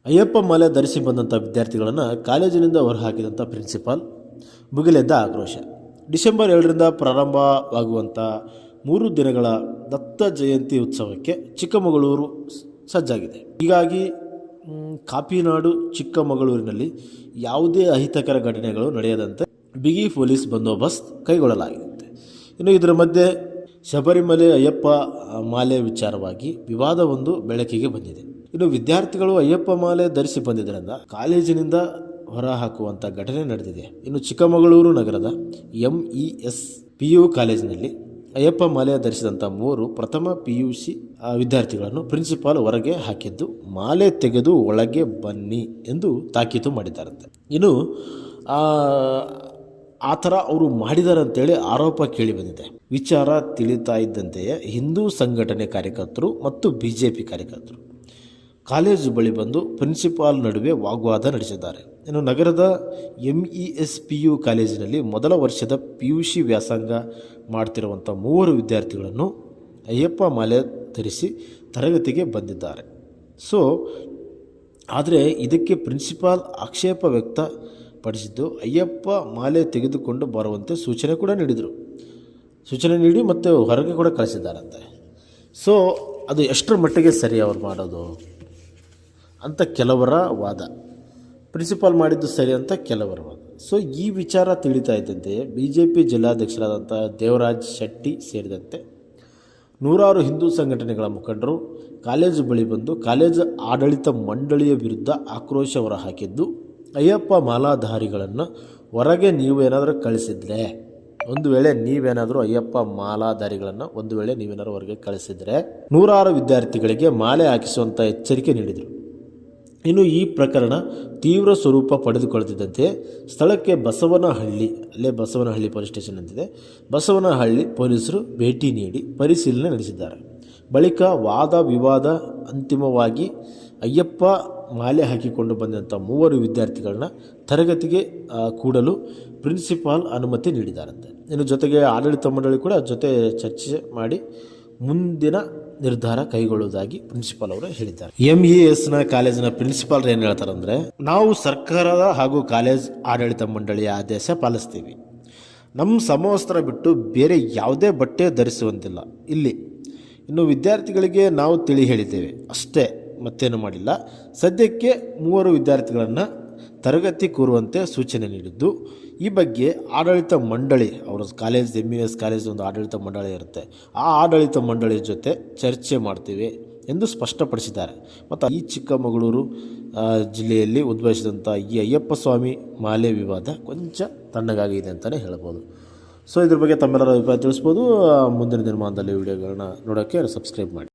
ಅಯ್ಯಪ್ಪ ಮಾಲೆ ಧರಿಸಿ ಬಂದಂಥ ವಿದ್ಯಾರ್ಥಿಗಳನ್ನು ಕಾಲೇಜಿನಿಂದ ಹೊರಹಾಕಿದಂಥ ಪ್ರಿನ್ಸಿಪಾಲ್, ಭುಗಿಲೆದ್ದ ಆಕ್ರೋಶ. ಡಿಸೆಂಬರ್ 2ರಿಂದ ಪ್ರಾರಂಭವಾಗುವಂಥ 3 ದಿನಗಳ ದತ್ತ ಜಯಂತಿ ಉತ್ಸವಕ್ಕೆ ಚಿಕ್ಕಮಗಳೂರು ಸಜ್ಜಾಗಿದೆ. ಹೀಗಾಗಿ ಕಾಪಿನಾಡು ಚಿಕ್ಕಮಗಳೂರಿನಲ್ಲಿ ಯಾವುದೇ ಅಹಿತಕರ ಘಟನೆಗಳು ನಡೆಯದಂತೆ ಬಿಗಿ ಪೊಲೀಸ್ ಬಂದೋಬಸ್ತ್ ಕೈಗೊಳ್ಳಲಾಗಿದೆ. ಇನ್ನು ಇದರ ಮಧ್ಯೆ ಶಬರಿಮಲೆ ಅಯ್ಯಪ್ಪ ಮಾಲೆ ವಿಚಾರವಾಗಿ ವಿವಾದವೊಂದು ಬೆಳಕಿಗೆ ಬಂದಿದೆ. ಇನ್ನು ವಿದ್ಯಾರ್ಥಿಗಳು ಅಯ್ಯಪ್ಪ ಮಾಲೆ ಧರಿಸಿ ಬಂದಿದ್ದರಿಂದ ಕಾಲೇಜಿನಿಂದ ಹೊರಹಾಕುವಂಥ ಘಟನೆ ನಡೆದಿದೆ. ಇನ್ನು ಚಿಕ್ಕಮಗಳೂರು ನಗರದ MES PU ಕಾಲೇಜಿನಲ್ಲಿ ಅಯ್ಯಪ್ಪ ಮಾಲೆ ಧರಿಸಿದಂಥ 3 ಪ್ರಥಮ PUC ವಿದ್ಯಾರ್ಥಿಗಳನ್ನು ಪ್ರಿನ್ಸಿಪಾಲ್ ಹೊರಗೆ ಹಾಕಿದ್ದು ಮಾಲೆ ತೆಗೆದು ಒಳಗೆ ಬನ್ನಿ ಎಂದು ತಾಕೀತು ಮಾಡಿದ್ದಾರಂತೆ. ಇನ್ನು ಆ ಥರ ಅವರು ಮಾಡಿದ್ದಾರೆ ಅಂತೇಳಿ ಆರೋಪ ಕೇಳಿ ಬಂದಿದೆ. ವಿಚಾರ ತಿಳಿತಾ ಇದ್ದಂತೆಯೇ ಹಿಂದೂ ಸಂಘಟನೆ ಕಾರ್ಯಕರ್ತರು ಮತ್ತು BJP ಕಾರ್ಯಕರ್ತರು ಕಾಲೇಜು ಬಳಿ ಬಂದು ಪ್ರಿನ್ಸಿಪಾಲ್ ನಡುವೆ ವಾಗ್ವಾದ ನಡೆಸಿದ್ದಾರೆ. ಇನ್ನು ನಗರದ MES PU ಕಾಲೇಜಿನಲ್ಲಿ ಮೊದಲ ವರ್ಷದ PUC ವ್ಯಾಸಂಗ ಮಾಡ್ತಿರುವಂಥ 3 ವಿದ್ಯಾರ್ಥಿಗಳನ್ನು ಅಯ್ಯಪ್ಪ ಮಾಲೆ ಧರಿಸಿ ತರಗತಿಗೆ ಬಂದಿದ್ದಾರೆ. ಆದರೆ ಇದಕ್ಕೆ ಪ್ರಿನ್ಸಿಪಾಲ್ ಆಕ್ಷೇಪ ವ್ಯಕ್ತಪಡಿಸಿದ್ದು ಅಯ್ಯಪ್ಪ ಮಾಲೆ ತೆಗೆದುಕೊಂಡು ಬರುವಂತೆ ಸೂಚನೆ ಕೂಡ ನೀಡಿದರು. ಸೂಚನೆ ನೀಡಿ ಮತ್ತು ಹೊರಗೆ ಕೂಡ ಕಳಿಸಿದ್ದಾರಂತೆ. ಅದು ಎಷ್ಟರ ಮಟ್ಟಿಗೆ ಸರಿ ಅವ್ರು ಮಾಡೋದು ಅಂತ ಕೆಲವರ ವಾದ, ಪ್ರಿನ್ಸಿಪಾಲ್ ಮಾಡಿದ್ದು ಸರಿ ಅಂತ ಕೆಲವರ ವಾದ. ಈ ವಿಚಾರ ತಿಳಿತಾ ಇದ್ದಂತೆ BJP ಜಿಲ್ಲಾಧ್ಯಕ್ಷರಾದಂಥ ದೇವರಾಜ್ ಶೆಟ್ಟಿ ಸೇರಿದಂತೆ 100 ಹಿಂದೂ ಸಂಘಟನೆಗಳ ಮುಖಂಡರು ಕಾಲೇಜು ಬಳಿ ಬಂದು ಕಾಲೇಜು ಆಡಳಿತ ಮಂಡಳಿಯ ವಿರುದ್ಧ ಆಕ್ರೋಶ ಹೊರಹಾಕಿದ್ದು, ಅಯ್ಯಪ್ಪ ಮಾಲಾಧಾರಿಗಳನ್ನು ಹೊರಗೆ ನೀವೇನಾದರೂ ಕಳಿಸಿದರೆ, ಒಂದು ವೇಳೆ ನೀವೇನಾದರೂ ಅಯ್ಯಪ್ಪ ಮಾಲಾಧಾರಿಗಳನ್ನು ನೀವೇನಾದರೂ ಹೊರಗೆ ಕಳಿಸಿದರೆ 100 ವಿದ್ಯಾರ್ಥಿಗಳಿಗೆ ಮಾಲೆ ಹಾಕಿಸುವಂಥ ಎಚ್ಚರಿಕೆ ನೀಡಿದರು. ಇನ್ನು ಈ ಪ್ರಕರಣ ತೀವ್ರ ಸ್ವರೂಪ ಪಡೆದುಕೊಳ್ಳುತ್ತಿದ್ದಂತೆ ಸ್ಥಳಕ್ಕೆ ಬಸವನಹಳ್ಳಿ ಪೊಲೀಸ್ ಸ್ಟೇಷನ್ ಅಂತಿದೆ, ಬಸವನಹಳ್ಳಿ ಪೊಲೀಸರು ಭೇಟಿ ನೀಡಿ ಪರಿಶೀಲನೆ ನಡೆಸಿದ್ದಾರೆ. ಬಳಿಕ ವಾದ ವಿವಾದ ಅಂತಿಮವಾಗಿ ಅಯ್ಯಪ್ಪ ಮಾಲೆ ಹಾಕಿಕೊಂಡು ಬಂದಂಥ 3 ವಿದ್ಯಾರ್ಥಿಗಳನ್ನ ತರಗತಿಗೆ ಕೂಡಲು ಪ್ರಿನ್ಸಿಪಾಲ್ ಅನುಮತಿ ನೀಡಿದ್ದಾರಂತೆ. ಇನ್ನು ಜೊತೆಗೆ ಆಡಳಿತ ಮಂಡಳಿ ಕೂಡ ಜೊತೆ ಚರ್ಚೆ ಮಾಡಿ ಮುಂದಿನ ನಿರ್ಧಾರ ಕೈಗೊಳ್ಳುವುದಾಗಿ ಪ್ರಿನ್ಸಿಪಾಲ್ ಅವರು ಹೇಳಿದ್ದಾರೆ. MESನ ಕಾಲೇಜಿನ ಪ್ರಿನ್ಸಿಪಾಲ್ ಏನು ಹೇಳ್ತಾರೆ ಅಂದರೆ, ನಾವು ಸರ್ಕಾರದ ಹಾಗೂ ಕಾಲೇಜ್ ಆಡಳಿತ ಮಂಡಳಿಯ ಆದೇಶ ಪಾಲಿಸ್ತೀವಿ. ನಮ್ಮ ಸಮವಸ್ತ್ರ ಬಿಟ್ಟು ಬೇರೆ ಯಾವುದೇ ಬಟ್ಟೆ ಧರಿಸುವಂತಿಲ್ಲ ಇಲ್ಲಿ. ಇನ್ನು ವಿದ್ಯಾರ್ಥಿಗಳಿಗೆ ನಾವು ತಿಳಿ ಹೇಳಿದ್ದೇವೆ ಅಷ್ಟೇ, ಮತ್ತೇನು ಮಾಡಿಲ್ಲ. ಸದ್ಯಕ್ಕೆ 3 ವಿದ್ಯಾರ್ಥಿಗಳನ್ನು ತರಗತಿ ಕೂರುವಂತೆ ಸೂಚನೆ ನೀಡಿದ್ದು, ಈ ಬಗ್ಗೆ ಆಡಳಿತ ಮಂಡಳಿ, ಅವರ ಕಾಲೇಜ್ MES ಕಾಲೇಜ್ ಒಂದು ಆಡಳಿತ ಮಂಡಳಿ ಇರುತ್ತೆ, ಆ ಆಡಳಿತ ಮಂಡಳಿಯ ಜೊತೆ ಚರ್ಚೆ ಮಾಡ್ತೀವಿ ಎಂದು ಸ್ಪಷ್ಟಪಡಿಸಿದ್ದಾರೆ. ಮತ್ತು ಈ ಚಿಕ್ಕಮಗಳೂರು ಜಿಲ್ಲೆಯಲ್ಲಿ ಉದ್ಭವಿಸಿದಂಥ ಈ ಅಯ್ಯಪ್ಪ ಸ್ವಾಮಿ ಮಾಲೆ ವಿವಾದ ಕೊಂಚ ತಣ್ಣಗಾಗಿದೆ ಅಂತಲೇ ಹೇಳ್ಬೋದು. ಇದ್ರ ಬಗ್ಗೆ ತಮ್ಮೆಲ್ಲರ ಅಭಿಪ್ರಾಯ ತಿಳಿಸ್ಬೋದು. ಮುಂದಿನ ದಿನಮಾನದಲ್ಲಿ ವಿಡಿಯೋಗಳನ್ನ ನೋಡೋಕ್ಕೆ ಸಬ್ಸ್ಕ್ರೈಬ್ ಮಾಡಿ.